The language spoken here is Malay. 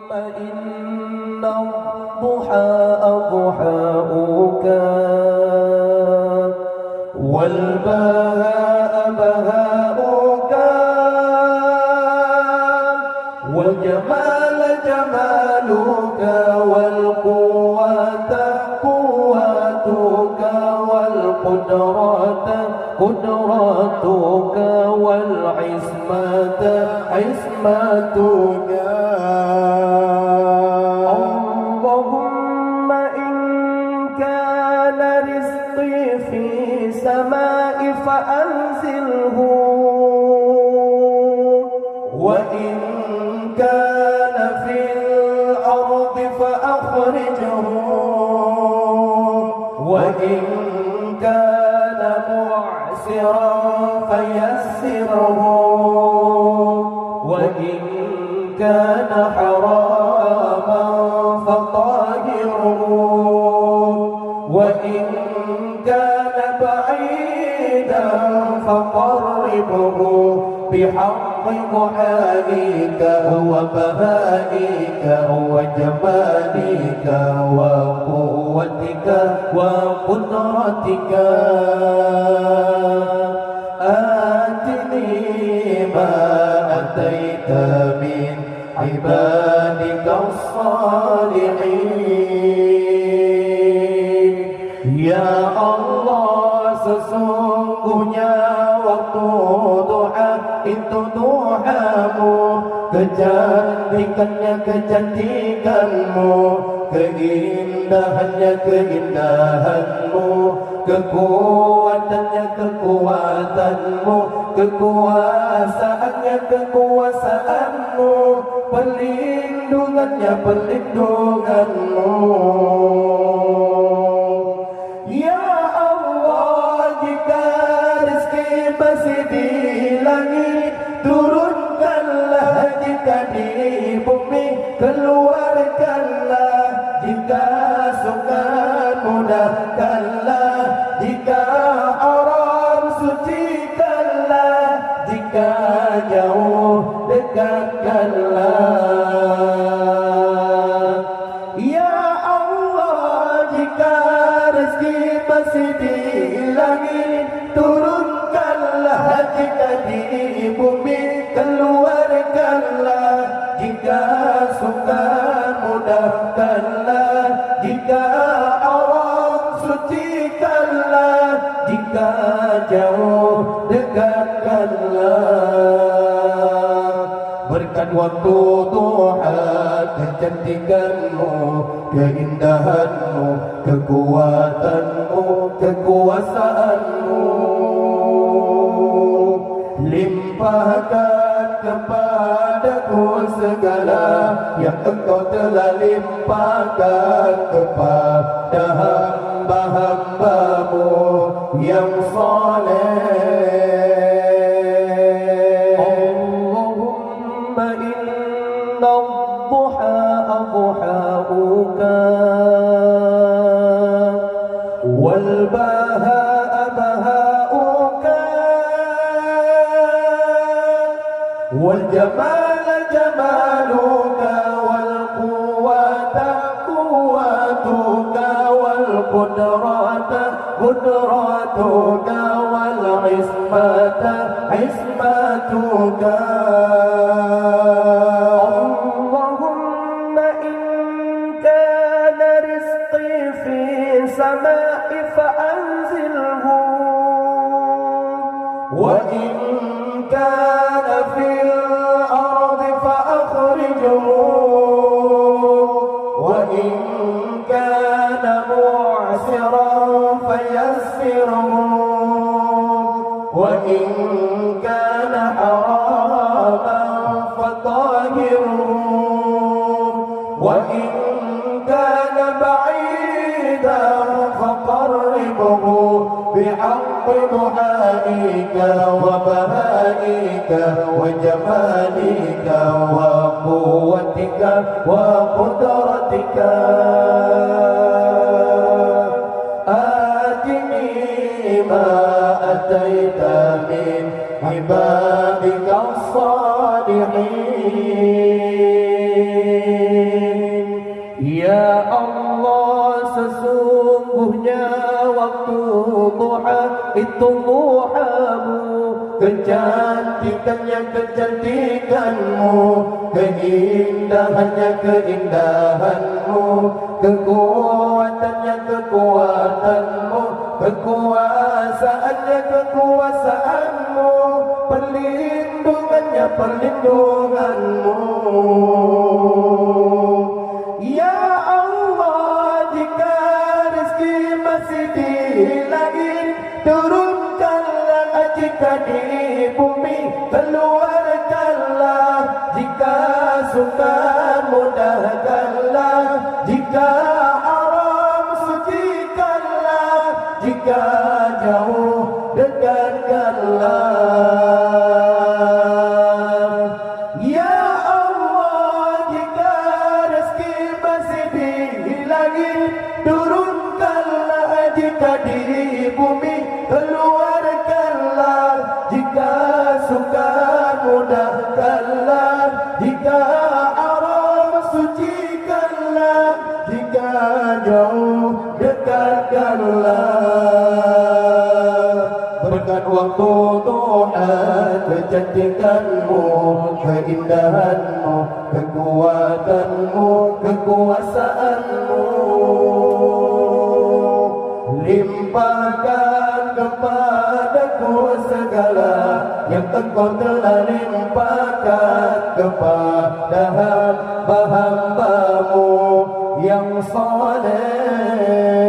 إن الضحى أضحاؤك والبهاء بهاؤك والجمال جمالك والقوة قوتك والقدرة قدرتك والعصمة عصمتك. اللهم إن كان رزقي في السماء فأنزله وإن كان في الأرض فأخرجه وإن كان معسرا فيسره وإن كان حراما فطاهره وإن كان بعيدا فقربه بحق ضحائك وبهائك وجمالك وقوتك وقدرتك. آتني ما أتيت من عبادك الصالحين. Ya Allah, sesungguhnya waktu doa itu doamu, kecantikannya kecantikanmu, keindahannya keindahanmu, kekuatannya kekuatanmu, kekuasaannya kekuasaanmu, perlindungannya perlindunganmu. Ya Allah, jika rezeki masih di langit, turunkanlah, jika di bumi keluarkanlah, jika suka mudahkanlah, jika haram sucikanlah, jika jauh dekatkanlah. Ya Allah, jika rezeki masih di langit, turunkanlah, jika di bumi keluarkanlah, jika suka mudahkanlah, jika haram sucikanlah, jika jauh dekatkanlah. Berkat waktu duha, kecantikanmu, keindahanmu, kekuatanmu, kekuasaanmu, limpahkan kepadaku segala yang engkau telah limpahkan kepada hamba-hambamu yang saleh. Allahumma inna ad-duha adha'uka wal baha'a baha'uka wal jamala jamaluka wal quwwata quwwatuka wal qudrata qudratuka wal ismata ismatuka. Allahumma in kana rizqi fi samai fa'anzilhu wa in kana fil ardi fa'akhrijhu wa in kana mu'siran fayassirhu wa in kana haraman fatahhirhu wa in kana ba'idan faqarribhu بحق ضحائك وبهائك وجمالك وقوتك وقدرتك. آتني ما أتيت من عبادك الصالحين. Ya Allah, sesungguhnya waktu duha itu duhamu, kecantikannya kecantikanmu, keindahannya keindahanmu, kekuatannya kekuatanmu, kekuasaannya kekuasaanmu, perlindungannya perlindunganmu. Ya Allah, jika rezeki masih di langit, turunkanlah, jika di bumi keluarkanlah, jika suka mudahkanlah, jika haram sucikanlah, jika jauh dekatkanlah. Ya Allah, jika rezeki masih di langit, turunkanlah, jika di bumi keluarkanlah, jika suka mudahkanlah, jika haram sucikanlah, jika jauh dekatkanlah. Berkat waktu Tuhan, kecantikanmu, keindahanmu, kekuatanmu, kekuasaanmu, limpahkan kepadaku segala yang Engkau telah limpahkan kepada hamba-hambamu yang saleh.